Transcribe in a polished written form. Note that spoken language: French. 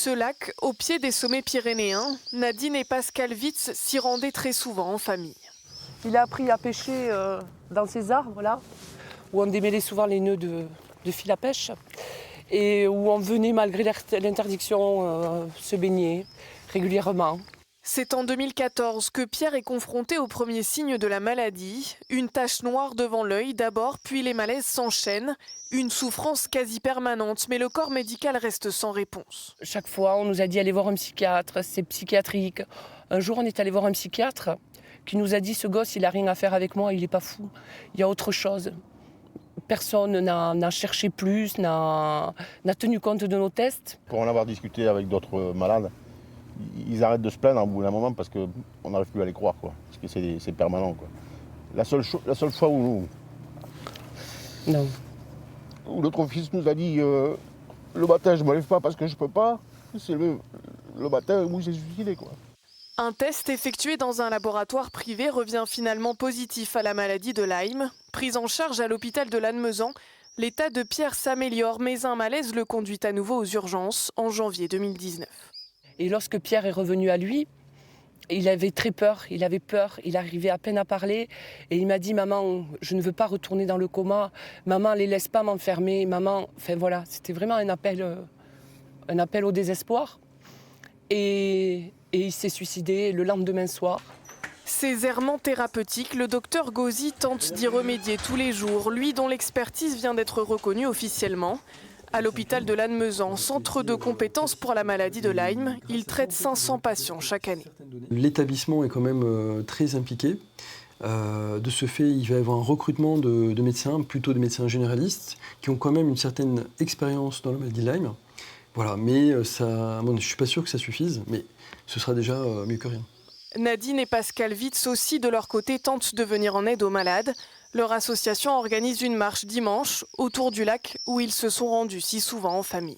Ce lac, au pied des sommets pyrénéens, Nadine et Pascal Witz s'y rendaient très souvent en famille. Il a appris à pêcher dans ces arbres là, où on démêlait souvent les nœuds de fil à pêche et où on venait malgré l'interdiction se baigner régulièrement. C'est en 2014 que Pierre est confronté aux premiers signes de la maladie. Une tache noire devant l'œil d'abord, puis les malaises s'enchaînent. Une souffrance quasi permanente, mais le corps médical reste sans réponse. Chaque fois, on nous a dit aller voir un psychiatre, c'est psychiatrique. Un jour, on est allé voir un psychiatre qui nous a dit « ce gosse, il n'a rien à faire avec moi, il n'est pas fou, il y a autre chose ». Personne n'a cherché plus, n'a tenu compte de nos tests. Pour en avoir discuté avec d'autres malades, ils arrêtent de se plaindre au bout d'un moment parce qu'on n'arrive plus à les croire, quoi. Parce que c'est permanent, quoi. La seule fois où notre fils nous a dit le matin je ne me lève pas parce que je ne peux pas, c'est le matin où j'ai suicidé, quoi. Un test effectué dans un laboratoire privé revient finalement positif à la maladie de Lyme. Prise en charge à l'hôpital de Lannemezan, l'état de Pierre s'améliore, mais un malaise le conduit à nouveau aux urgences en janvier 2019. Et lorsque Pierre est revenu à lui, il avait très peur, il arrivait à peine à parler. Et il m'a dit « Maman, je ne veux pas retourner dans le coma. Maman, les laisse pas m'enfermer. Maman, » enfin voilà, c'était vraiment un appel au désespoir. Et il s'est suicidé le lendemain soir. Ces errements thérapeutiques, le docteur Gauzy tente d'y remédier tous les jours, lui dont l'expertise vient d'être reconnue officiellement. À l'hôpital de Lannemezan, centre de compétences pour la maladie de Lyme, il traite 500 patients chaque année. L'établissement est quand même très impliqué. De ce fait, il va y avoir un recrutement de médecins, plutôt de médecins généralistes, qui ont quand même une certaine expérience dans la maladie de Lyme. Voilà, mais ça, bon, je ne suis pas sûr que ça suffise, mais ce sera déjà mieux que rien. Nadine et Pascal Witz aussi, de leur côté, tentent de venir en aide aux malades. Leur association organise une marche dimanche autour du lac où ils se sont rendus si souvent en famille.